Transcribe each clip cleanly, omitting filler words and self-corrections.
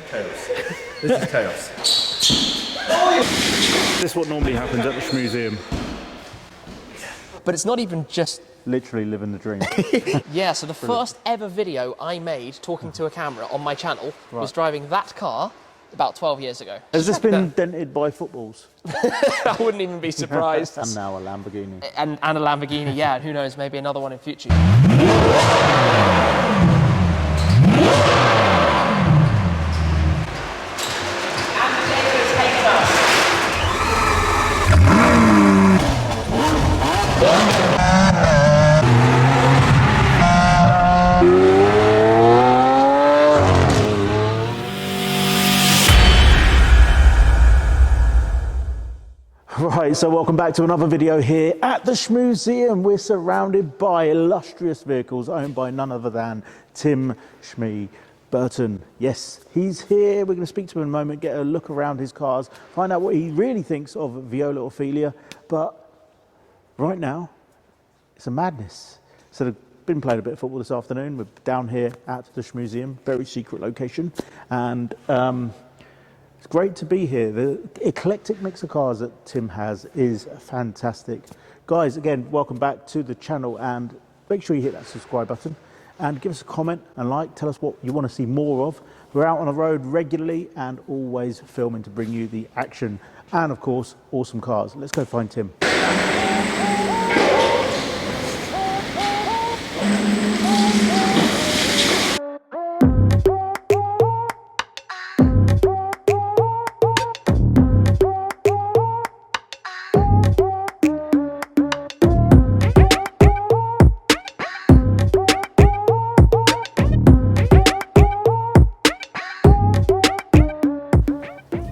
Chaos. This is chaos. This is what normally happens at the Shmuseum. But it's not even just... Literally living the dream. Yeah, so the first ever video I made talking to a camera on my channel was driving that car about 12 years ago. Has this been dented by footballs? I wouldn't even be surprised. And now a Lamborghini. And a Lamborghini, yeah, and who knows, maybe another one in future. Right, so welcome back to another video here at the Shmuseum. We're surrounded by illustrious vehicles owned by none other than Tim Shmee Burton. Yes, he's here. We're going to speak to him in a moment, get a look around his cars, find out what he really thinks of Viola Ophelia. But right now, it's a madness. So they've been playing a bit of football this afternoon. We're down here at the Shmuseum, very secret location. And it's great to be here. The eclectic mix of cars that Tim has is fantastic. Guys, again, welcome back to the channel, and make sure you hit that subscribe button and give us a comment and like. Tell us what you want to see more of. We're out on the road regularly and always filming to bring you the action and, of course, awesome cars. Let's go find Tim.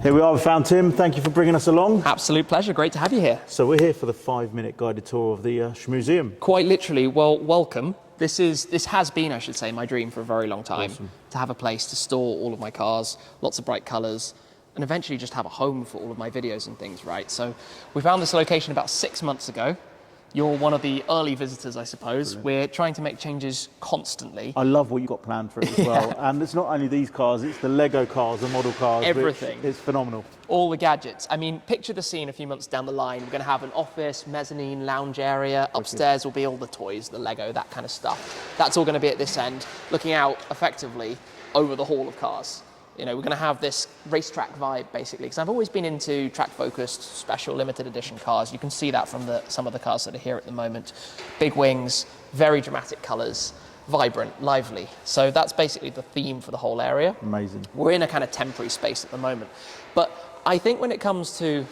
Here we are, we found Tim. Thank you for bringing us along. Absolute pleasure, great to have you here. So we're here for the 5-minute guided tour of the Shmuseum. Quite literally, well, welcome. This has been, I should say, my dream for a very long time. Awesome. To have a place to store all of my cars, lots of bright colours, and eventually just have a home for all of my videos and things, right? So we found this location about 6 months ago. You're one of the early visitors, I suppose. Brilliant. We're trying to make changes constantly. I love what you've got planned for it as well. And it's not only these cars, it's the Lego cars, the model cars. Everything. It's phenomenal. All the gadgets. I mean, picture the scene a few months down the line. We're going to have an office, mezzanine, lounge area. Upstairs will be all the toys, the Lego, that kind of stuff. That's all going to be at this end, looking out effectively over the hall of cars. You know, we're going to have this racetrack vibe, basically, because I've always been into track-focused, special, limited edition cars. You can see that from some of the cars that are here at the moment. Big wings, very dramatic colours, vibrant, lively. So that's basically the theme for the whole area. Amazing. We're in a kind of temporary space at the moment. But I think when it comes to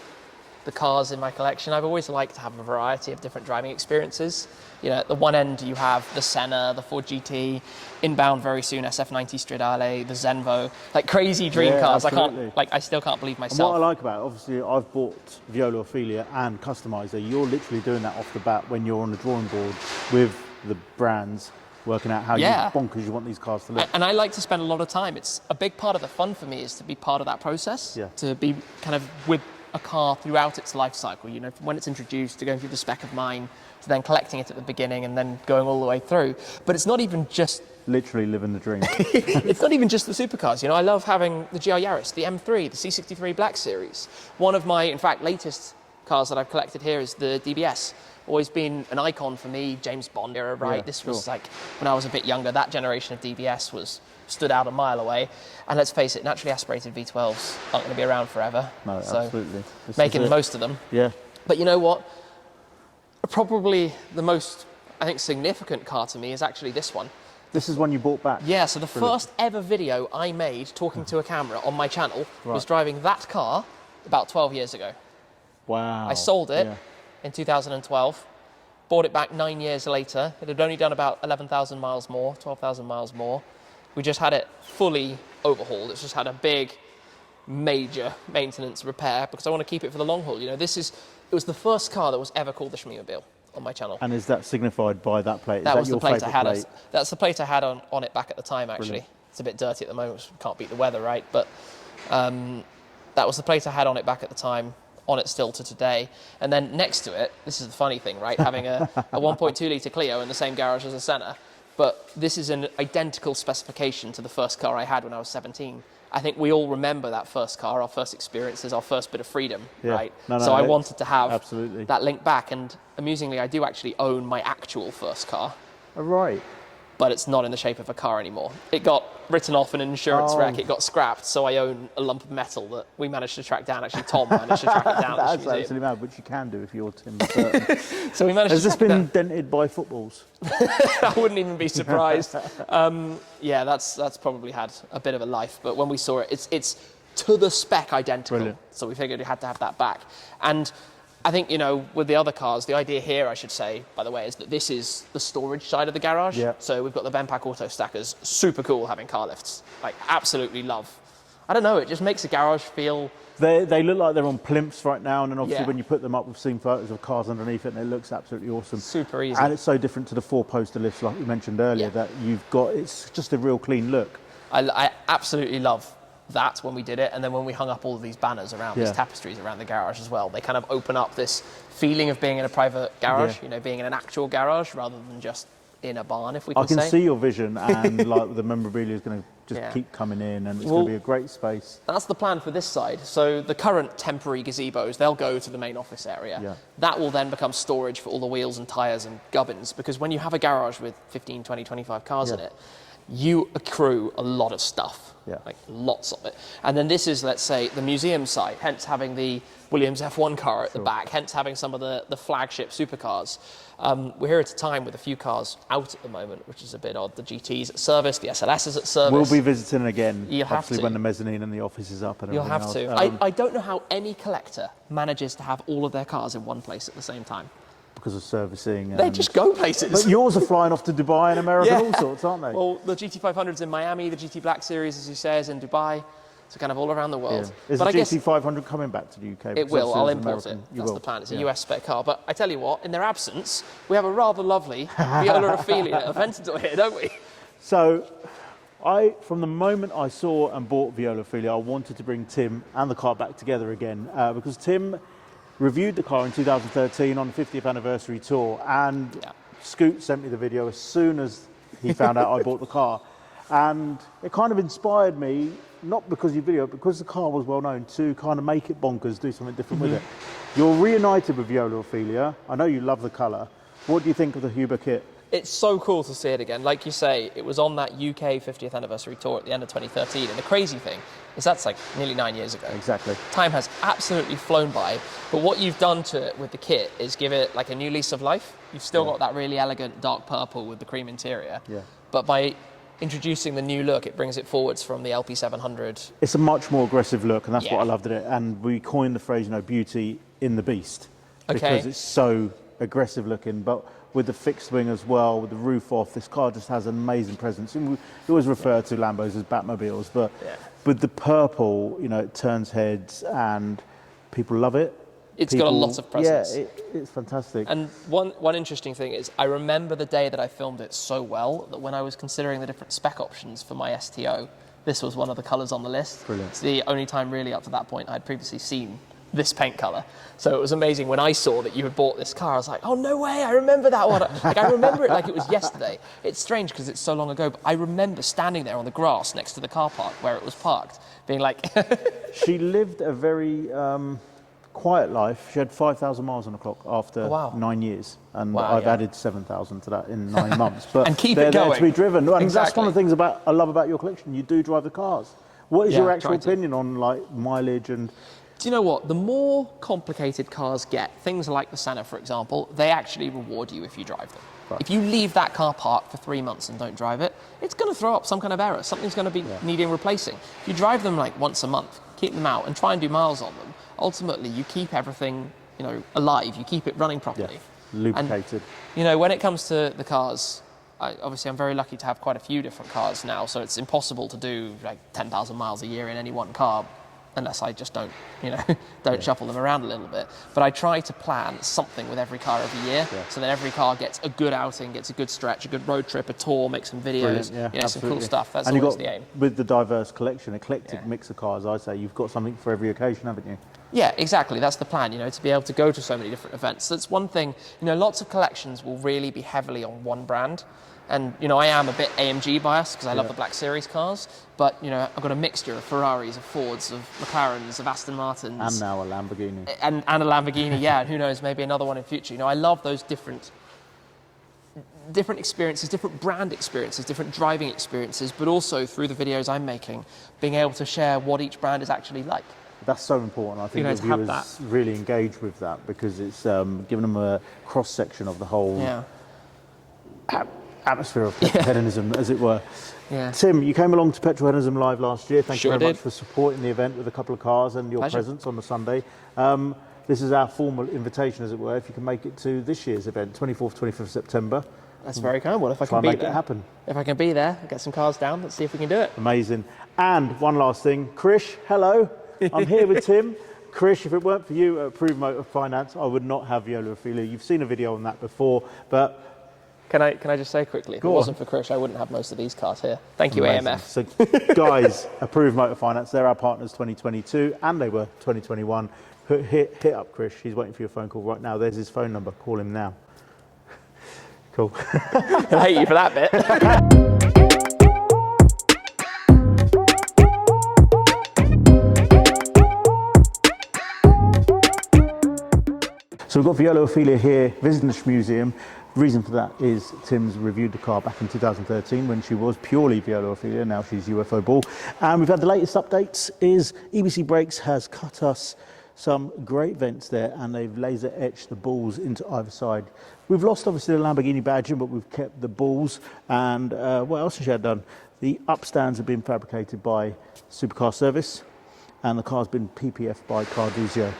the cars in my collection, I've always liked to have a variety of different driving experiences. You know, at the one end you have the Senna, the Ford GT, inbound very soon SF90 Stradale, the Zenvo, like crazy dream cars. Absolutely. I still can't believe myself. And what I like about it, obviously, I've bought Viola Ophelia and Customizer. You're literally doing that off the bat when you're on the drawing board with the brands, working out how bonkers you want these cars to look. And I like to spend a lot of time. It's a big part of the fun for me is to be part of that process, to be kind of with a car throughout its life cycle, you know, from when it's introduced to going through the spec of mine, to then collecting it at the beginning and then going all the way through. But it's not even just... Literally living the dream. It's not even just the supercars, you know, I love having the GR Yaris, the M3, the C63 Black Series. One of my, in fact, latest cars that I've collected here is the DBS. Always been an icon for me, James Bond era, right? Yeah, this was like, when I was a bit younger, that generation of DBS stood out a mile away. And let's face it, naturally aspirated V12s aren't going to be around forever. No, so absolutely. Making the most of them. Yeah. But you know what? Probably the most, I think, significant car to me is actually this one. This is one you bought back? Yeah, so the first ever video I made talking to a camera on my channel was driving that car about 12 years ago. Wow. I sold it in 2012, bought it back 9 years later. It had only done about 11,000 miles more, 12,000 miles more. We just had it fully overhauled. It's just had a big, major maintenance repair because I want to keep it for the long haul. You know, it was the first car that was ever called the Shmee150s on my channel. And is that signified by that plate? That was the plate I had. That's the plate I had on it back at the time, actually. Brilliant. It's a bit dirty at the moment, can't beat the weather, right? But that was the plate I had on it back at the time, on it still to today. And then next to it, this is the funny thing, right? Having a 1.2 litre Clio in the same garage as a Senna, but this is an identical specification to the first car I had when I was 17. I think we all remember that first car, our first experiences, our first bit of freedom, right? So I wanted to have that link back, and amusingly, I do actually own my actual first car. Oh, right. But it's not in the shape of a car anymore. It got written off in an insurance wreck, it got scrapped, so I own a lump of metal that we managed to track down. Actually, Tom managed to track it down. That's absolutely mad, which you can do if you're Tim Burton. So we managed Has to this been dented by footballs? I wouldn't even be surprised. Yeah, that's probably had a bit of a life, but when we saw it, it's to the spec identical. Brilliant. So we figured we had to have that back. And I think, you know, with the other cars, the idea here, I should say, by the way, is that this is the storage side of the garage. Yeah. So we've got the Venpack auto stackers. Super cool having car lifts. Like, absolutely love. I don't know, it just makes the garage feel... They look like they're on plimps right now, and then obviously Yeah. when you put them up, we've seen photos of cars underneath it, and it looks absolutely awesome. Super easy. And it's so different to the four-poster lifts, like you mentioned earlier, that you've got, it's just a real clean look. I absolutely love that when we did it, and then when we hung up all of these banners around, these tapestries around the garage as well, they kind of open up this feeling of being in a private garage, you know, being in an actual garage rather than just in a barn, if we can say. I can see your vision, and like the memorabilia is going to just keep coming in, and it's going to be a great space. That's the plan for this side. So the current temporary gazebos, they'll go to the main office area. Yeah. That will then become storage for all the wheels and tyres and gubbins, because when you have a garage with 15, 20, 25 cars in it, you accrue a lot of stuff, like lots of it. And then this is, let's say, the museum side, hence having the Williams F1 car at the back, hence having some of the flagship supercars. We're here at a time with a few cars out at the moment, which is a bit odd. The GT's at service, the SLS is at service. We'll be visiting again, You'll have to. when the mezzanine and the office is up. And You'll have else. to. I don't know how any collector manages to have all of their cars in one place at the same time. Because of servicing. They just go places. But yours are flying off to Dubai and America and all sorts, aren't they? Well, the GT500's in Miami, the GT Black Series, as you say, is in Dubai. So kind of all around the world. Is but the GT500 coming back to the UK? It will. I'll import American. it. That's the plan. It's a US spec car. But I tell you what, in their absence, we have a rather lovely Viola Ophelia Aventador here, don't we? So, from the moment I saw and bought Viola Ophelia, I wanted to bring Tim and the car back together again because Tim reviewed the car in 2013 on the 50th anniversary tour, and Scoot sent me the video as soon as he found out I bought the car, and it kind of inspired me, not because you videoed, because the car was well known, to kind of make it bonkers, do something different with it. You're reunited with Viola Ophelia. I know you love the colour. What do you think of the Huber kit? It's so cool to see it again. Like you say, it was on that UK 50th anniversary tour at the end of 2013. And the crazy thing is that's like nearly 9 years ago. Exactly. Time has absolutely flown by. But what you've done to it with the kit is give it like a new lease of life. You've still got that really elegant dark purple with the cream interior. Yeah. But by introducing the new look, it brings it forwards from the LP700. It's a much more aggressive look, and that's what I loved at it. And we coined the phrase, beauty in the beast. Because it's so aggressive looking. But with the fixed wing as well, with the roof off, this car just has an amazing presence. And we always refer to Lambos as Batmobiles, but with the purple, it turns heads and people love it. It's got a lot of presence. Yeah, it's fantastic. And one interesting thing is I remember the day that I filmed it so well that when I was considering the different spec options for my STO, this was one of the colours on the list. Brilliant. It's the only time really up to that point I'd previously seen this paint colour. So it was amazing when I saw that you had bought this car. I was like, oh, no way, I remember that one. Like, I remember it like it was yesterday. It's strange because it's so long ago, but I remember standing there on the grass next to the car park where it was parked, being like... She lived a very quiet life. She had 5,000 miles on the clock after 9 years. And I've added 7,000 to that in 9 months. But and keep they're it going. there to be driven. And exactly. That's one of the things I love about your collection. You do drive the cars. What is your actual opinion on mileage and... Do you know what? The more complicated cars get, things like the Senna, for example, they actually reward you if you drive them. Right. If you leave that car parked for 3 months and don't drive it, it's going to throw up some kind of error. Something's going to be needing replacing. If you drive them like once a month, keep them out and try and do miles on them, ultimately you keep everything, alive. You keep it running properly. Yeah. Lubricated. And, when it comes to the cars, obviously I'm very lucky to have quite a few different cars now, so it's impossible to do like 10,000 miles a year in any one car, unless I just don't shuffle them around a little bit. But I try to plan something with every car every year, so that every car gets a good outing, gets a good stretch, a good road trip, a tour, make some videos, some cool stuff. That's always the aim. With the diverse collection, eclectic mix of cars, I say you've got something for every occasion, haven't you? Yeah, exactly. That's the plan, to be able to go to so many different events. That's one thing, lots of collections will really be heavily on one brand. And, you know, I am a bit AMG biased because I love the Black Series cars, but, you know, I've got a mixture of Ferraris, of Fords, of McLarens, of Aston Martins. And now a Lamborghini. And a Lamborghini, yeah, and who knows, maybe another one in future. You know, I love those different experiences, different brand experiences, different driving experiences, but also through the videos I'm making, being able to share what each brand is actually like. That's so important. I think the viewers really engage with that because it's giving them a cross-section of the whole atmosphere of Petrolheadonism, as it were. Yeah. Tim, you came along to Petrolheadonism Live last year. Thank you very much did. for supporting the event with a couple of cars and your Pleasure. presence on the Sunday. This is our formal invitation, as it were, if you can make it to this year's event, 24th, 25th September. That's very kind. Well, if I Try can and be make it happen. If I can be there, get some cars down, let's see if we can do it. Amazing. And one last thing, Krish, hello. I'm here with Tim. Krish, if it weren't for you at Approved Motor Finance, I would not have Viola Ophelia. You've seen a video on that before, but... Can I just say quickly, if it wasn't for Krish, I wouldn't have most of these cars here. Thank you, Amazing. AMF. So, guys, Approved Motor Finance, they're our partners 2022, and they were 2021. Hit up Krish. He's waiting for your phone call right now. There's his phone number. Call him now. Cool. I hate you for that bit. So we've got Viola Ophelia here visiting the Shmuseum. The reason for that is Tim's reviewed the car back in 2013 when she was purely Viola Ophelia, now she's UFO Ball. And we've had the latest updates is EBC Brakes has cut us some great vents there and they've laser etched the balls into either side. We've lost obviously the Lamborghini badging, but we've kept the balls. And what else has she had done? The upstands have been fabricated by Supercar Service and the car's been PPF by Carduzio.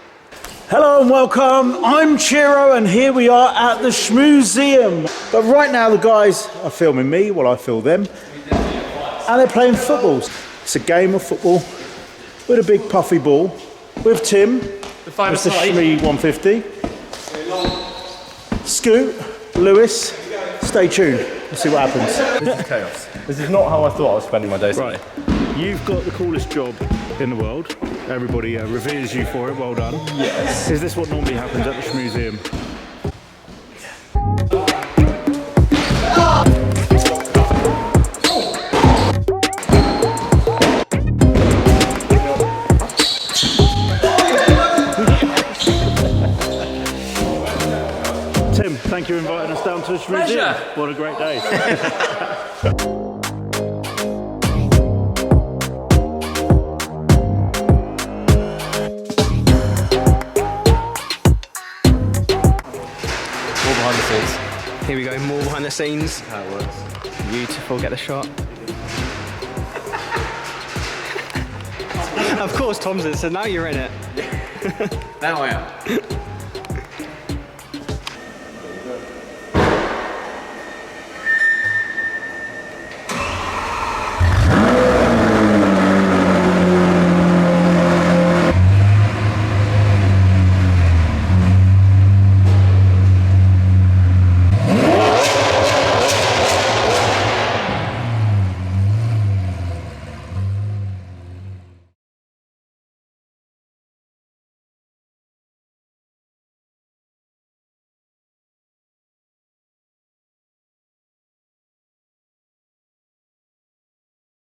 Hello and welcome, I'm Chiro and here we are at the Shmuseum. But right now the guys are filming me while I film them and they're playing football. It's a game of football with a big puffy ball with Tim, Mr. Shmee150, Scoot, Lewis. Stay tuned, we'll see what happens. This is chaos. This is not how I thought I was spending my days. Right, you've got the coolest job in the world. Everybody reveres you for it, well done. Yes. Is this what normally happens at the Shmuseum? Tim, thank you for inviting us down to the Shmuseum. Pleasure. What a great day. Behind the scenes. Here we go, more behind the scenes. How it works. Beautiful, get the shot. Of course Tom's in, so now you're in it. Now I am.